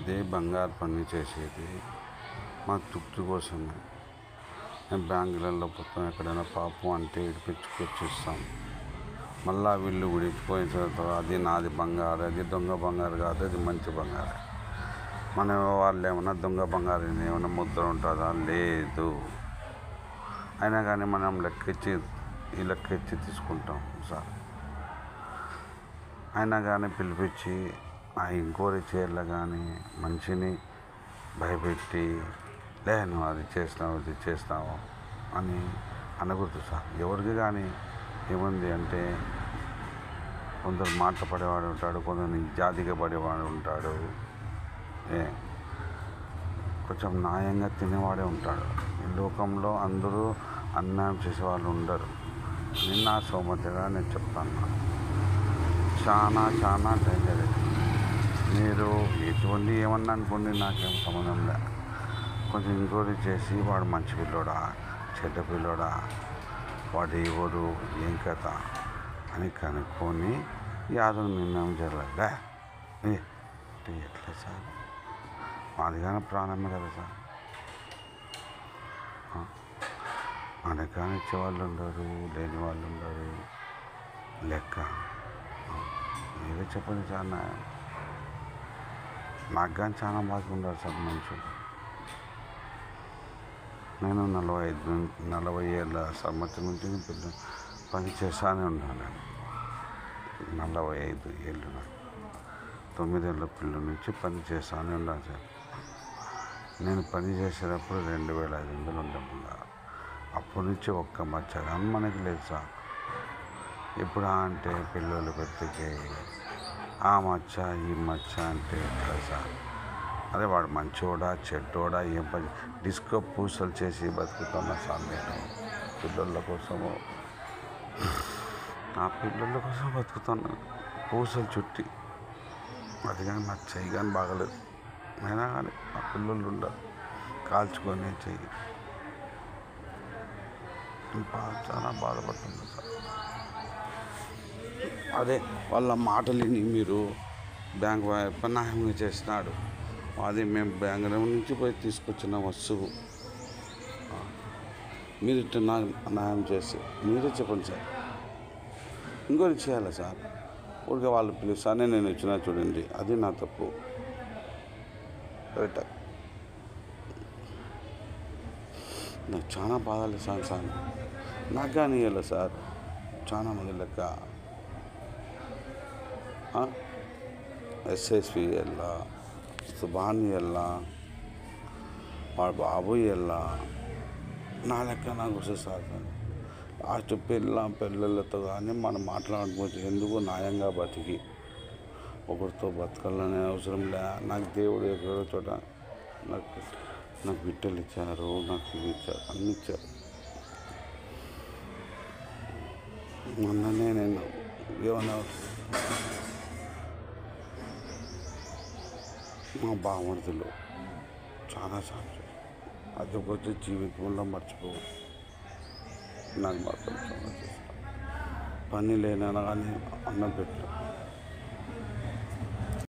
అనేది బంగారు పని చేసేది మా తృప్తి కోసమే. మేము బ్యాంకులలో మొత్తం ఎక్కడైనా పాపం అంటే ఇడిపించుకొచ్చిస్తాం. మళ్ళా వీళ్ళు విడిచిపోయిన తర్వాత అది నాది బంగారు, అది దొంగ బంగారు కాదు, అది మంచి బంగారు. మన వాళ్ళు ఏమన్నా దొంగ బంగారు ఏమైనా ముద్ర ఉంటుందా? లేదు. అయినా కానీ మనం లెక్కించి తీసుకుంటాం సార్. అయినా కానీ పిలిపించి ఆ ఎంక్వైరీ చేయాలి కానీ మనిషిని భయపెట్టి నువ్వు అది చేస్తావు ఇది చేస్తావు అని అనకూడదు సార్. ఎవరికి కానీ ఏముంది అంటే కొందరు మాట పడేవాడు ఉంటాడు, కొందరు జాతిగా పడేవాడు ఉంటాడు, కొంచెం న్యాయంగా తినేవాడే ఉంటాడు. ఈ లోకంలో అందరూ అన్యాయం చేసేవాళ్ళు ఉండరు. నిన్న సోమతిగా నేను చెప్తాను, చాలా చాలా డేంజర్. మీరు ఎటువంటి ఏమన్నా అనుకోండి, నాకేం సంబంధం లేదు. కొంచెం ఎంక్వైరీ చేసి వాడు మంచి పిల్లోడా చెడ్డ పిల్లోడా, వాడు ఎవరు ఏం కథ అని కనుక్కొని యాదవ్ నిర్ణయం జరగదా. ఎట్లా సార్? మాది కానీ ప్రాణమే కదా సార్. మనకు కానీ ఇచ్చేవాళ్ళు ఉండరు, లేని వాళ్ళు ఉండరు. లెక్క మీరే చెప్పండి సార్. నాకు కానీ చాలా బాగుండాలి సార్ మనుషులు. నేను 40 ఏళ్ళ సంవత్సరం నుంచి పని చేస్తానే ఉన్నాను. 45 ఏళ్ళు నాకు 9 ఏళ్ళ పిల్లల నుంచి పని చేస్తానే ఉన్నాను సార్. నేను పని చేసేటప్పుడు 2500 ఉండకుండా అప్పటి నుంచి ఒక్క మచ్చ కానీ మనకి లేదు సార్. ఇప్పుడు అంటే పిల్లలు పెద్దకి ఆ మచ్చ ఈ మచ్చ అంటే ఎట్లా సార్? అదే వాడు మంచోడా చెడ్డోడా ఏం పని డిస్కో పూసలు చేసి బతుకుతున్నా సార్. నేను పిల్లల కోసము నా పిల్లల కోసం బతుకుతున్నాను, పూసలు చుట్టి. అది కానీ నా చెయ్యి కానీ బాగలేదు. అయినా కానీ ఆ పిల్లలు ఉండరు, కాల్చుకొని చెయ్యి. చాలా బాధపడుతుంది సార్. అదే వాళ్ళ మాటలని మీరు బ్యాంక్ న్యాయంగా చేసినాడు. అది మేము బ్యాంక్ నుంచి పోయి తీసుకొచ్చిన వస్తువు మీరు ఇట్లా న్యాయం చేసి మీరే చెప్పండి సార్. ఇంకోటి చేయాలి సార్. ఊరికే వాళ్ళు పిలుస్తానే నేను ఇచ్చినా చూడండి, అది నా తప్పు. నాకు చాలా బాధలు సార్. నాకు కానీ ఇవ్వాలి సార్. చాలా మంది లెక్క ఎస్ఎస్వి వెళ్ళా, సుభాని వెళ్ళా, వాడు బాబు వెళ్ళా, నా లెక్క నాకు వస్తుంది సార్. లాస్ట్ పిల్లలతో కానీ మనం మాట్లాడుకోవచ్చు. ఎందుకు న్యాయంగా బతికి ఒకరితో బతకాలనే అవసరం లే. నాకు దేవుడు ఎక్కడో చోట నాకు బిడ్డలు ఇచ్చారు, నాకు ఇవి ఇచ్చారు, అన్నీ ఇచ్చారు. మొన్ననే నేను ఏమన్నా మా బామర్దులు చాలా సార్లు అది ఒకటి జీవితంలో మర్చిపోవు. నాకు మాత్రం చాలా చేస్తాను. పని లేనా కానీ అన్నం పెట్టు.